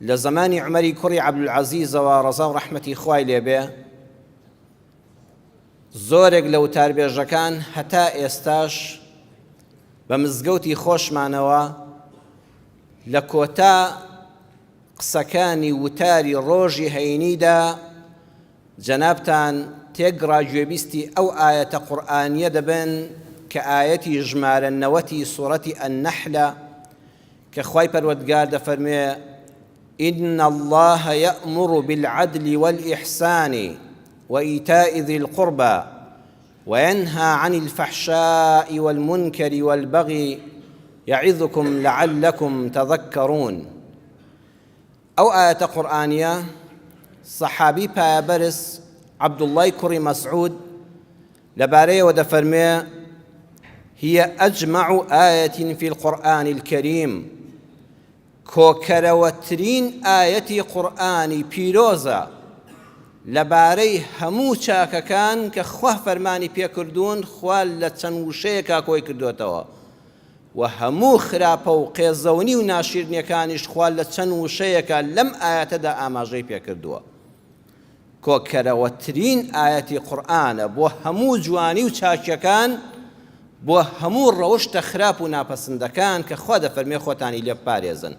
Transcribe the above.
لە زمانی عومەری کوڕی عەبدولعەزیزەوە ڕەزا و ڕەحمەتی خوای لێبێ زۆرێک لە وتاربێژەکان هەتا ئێستاش بە مزگەوتی خۆشمانەوە لە کۆتا قسەکانی وتاری ڕۆژی هەینیدا جەنابتان تێگڕا گوێبیستی ئەو ئایەتە قورئانیە دەبن کە ئایەتی ژمارە 90 سوورەتی النەحلە کە خوای پەروەردگار دەفەرمێ إن الله يأمر بالعدل والإحسان وإيتاء ذي القربى وينهى عن الفحشاء والمنكر والبغي يعظكم لعلكم تذكرون أو آية قرآنية صحابي بابرس عبد الله كري مسعود لباري ودفرمي هي أجمع آية في القرآن الكريم کۆکەرەوەترین ئایەتی قورئانی پیرۆزە لەبارەی هەموو چاکەکان کە خوا فەرمانی پێکردوون خوا لە چەند وشەیەکا کۆی کردوێتەوە و هەموو خراپە و قێزەونی و ناشیرنیەکانیش خوا لە چەند وشەیەکە لەم ئایەتەدا ئاماژەی پێکردووە. کۆکەرەوەترین ئایەتی قورئانە بۆ هەموو جوانی و چاکیەکان، بۆ هەموو ڕەوشتە خراپ و ناپەسەندەکان کە خوا دەفەرمێ خۆتانی لێ بپارێزن.